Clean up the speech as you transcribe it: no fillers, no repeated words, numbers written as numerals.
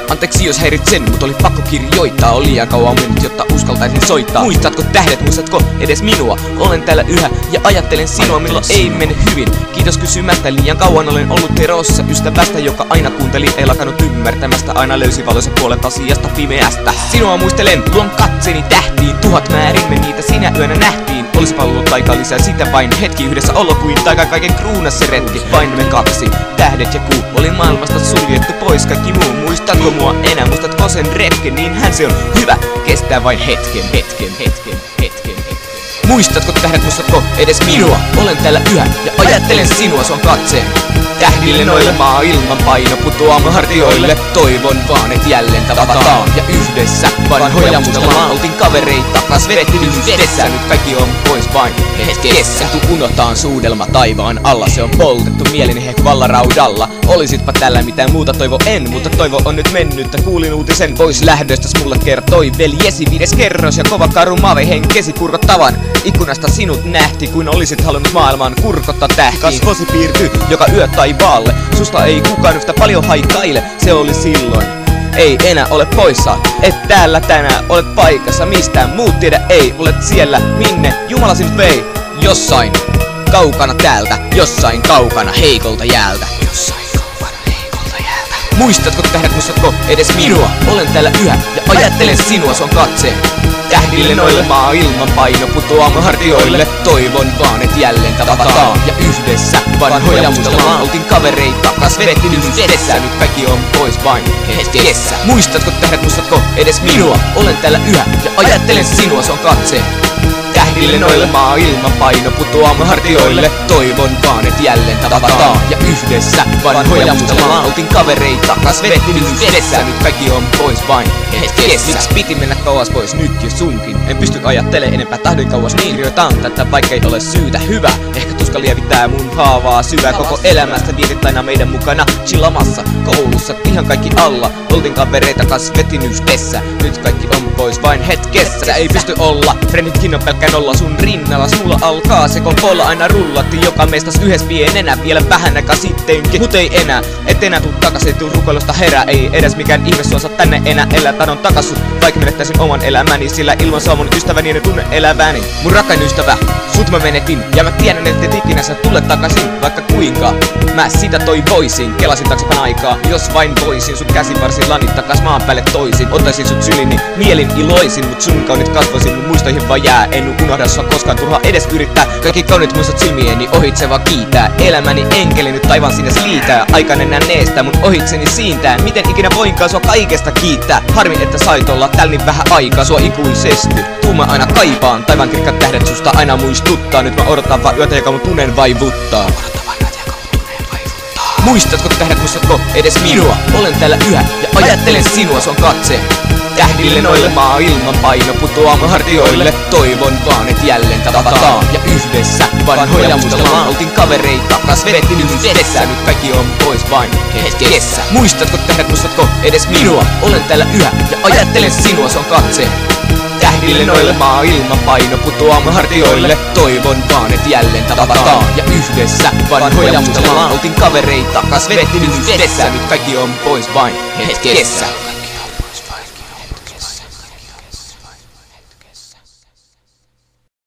Anteeksi jos häiritsen, mut oli pakko kirjoittaa. On liian kauan mennyt, jotta uskaltaisin soittaa. Muistatko tähdet, muistatko edes minua? Olen täällä yhä ja ajattelen sinua, milloin ei mene hyvin. Kiitos kysymättä, liian kauan olen ollut erossa ystävästä, joka aina kuunteli, ei lakannut ymmärtämästä. Aina löysi valoisen puolet asiasta pimeästä. Sinua muistelen, luon katseeni tähtiin. Tuhat määrin me niitä sinä yönä nähtiin. Olisi ollut aikaa lisää sitä vain hetki yhdessä olo kuin taika kaiken kruunas se retki. Vain me kaksi, tähdet ja kuu, oli maailmasta suljettu pois kaikki muu. Muistatko mua enää, muistatko sen retken? Niinhän se on hyvä, kestää vain hetken. Muistatko tähdet, muistatko edes minua? Olen täällä yhä ja ajattelen sinua, se on katseen. Tähdille noille maailman paino putoamme hartioille. Toivon vaan, et jälleen tavataan ja yhdessä vanhoja muistellaan. Oltiin kavereita, kas vedettiin yhdessä. Nyt kaikki on pois vain hetkessä. Unohtaan suudelma taivaan alla, se on poltettu mieleni hehkuvalla. Olisitpa tällä mitään muuta toivo en, mutta toivo on nyt mennyttä. Kuulin uutisen pois lähdöstäs mulle kertoi veljesi 5. kerros ja kova karu maave henkesi kurkottavan. Ikkunasta sinut nähti, kuin olisit halunnut maailman kurkottaa tähtiin. Kasvosi piirtyi joka yö taivaalle. Susta ei kukaan yhtä paljon haikaile, se oli silloin. Ei enää ole poissa, et täällä tänään olet paikassa. Mistään muut tiedä ei, olet siellä minne Jumala sinut vei. Jossain kaukana täältä, jossain kaukana heikolta jäältä. Muistatko tähdet, muistatko edes minua? Olen täällä yhä ja ajattelen sinua, se on katseen. Tähdille noille maailman paino putoamme hartioille. Toivon vaan, et jälleen tavataan ja yhdessä vanhoja muistellaan. Oltiin kavereita, kas vedettiin yhdessä. Nyt kaikki on pois vain hetkessä. Muistatko tähdet, muistatko edes minua? Olen täällä yhä ja ajattelen sinua, se on katseen. Tähdille noille maailman paino putoamme hartioille. Toivon vaan, et jälleen tavataan ja yhdessä vanhoja muistellaan. Oltiin kavereita, kas vedettiin yhdessä. Nyt kaikki on pois vain hetkessä. Miksi piti mennä kauas pois nyt jo sunkin? En pysty ajattelemaan enempää, tahdin kauas niin. Kirjoitan tätä vaikka ei ole syytä hyvä. Ehkä tuska lievittää mun haavaa syvää. Koko elämästä vietit aina meidän mukana chillamassa koulussa, ihan kaikki alla. Oltiin kavereita, kas vetin yhdessä. Nyt kaikki on pois vain hetkessä. Ei pysty olla, frenditkin on pelkkä nolla sun rinnalla. Sulla alkaa se kolla aina rullatti. Joka meistä yhdessä pienenä vielä vähän aikaa sittenkin. Mut ei enää, et enää tuu takaisin, tuu rukoilusta herää. Ei edes mikään ihme suosa tänne enää elää. Tahdon takaisin, vaikka menettäisin oman elämäni. Sillä ilman sua mun ystäväni en tunne eläväni. Mun rakkain ystävä, sut mä menetin. Ja mä tiedän, et ikinä sä tule takaisin, vaikka kuinka mä sitä toivoisin. Kelasin taaksepäin aikaa, jos vain voisin. Sun käsivarsillani takas maan päälle toisin. Ottaisin sut sylini, mielin iloisin. Mut sun kaunit kasvoisin, mun muistoihin vaan jää. En unohda sua koskaan, turha edes yrittää. Kaikki kaunit muistot silmieni ohitseva kiitää. Elämäni enkeli nyt taivaan sinne liitää. Aikaan enää neestä, mun ohitseni siintää. Miten ikinä voinkaan sua kaikesta kiittää. Harmi, että sait olla täällä niin vähän aikaa sua ikuisesti. Mä aina kaipaan, taivaan kirkkaat tähdet susta aina muistuttaa. Nyt mä odotan vaan yötä, joka mun tunnen vaivuttaa. Muistatko tähdet, muistatko edes minua? Olen täällä yhä ja ajattelen sinua, se on katseen. Tähdille noille maailman paino putoamme hartioille. Toivon vaan, et jälleen tavataan ja yhdessä vanhoja muistellaan. Oltiin kavereita, kas vedettiin yhdessä. Nyt kaikki on pois vain hetkessä. Muistatko tähdet, muistatko edes minua? Olen täällä yhä ja ajattelen sinua, se on katseen. Tähdille noille maailman paino putoamme hartioille. Toivon vaan, et jälleen tavataan ja yhdessä vanhoja muistellaan. Oltiin kavereita, kas vedettiin yhdessä. Nyt kaikki on pois vain hetkessä.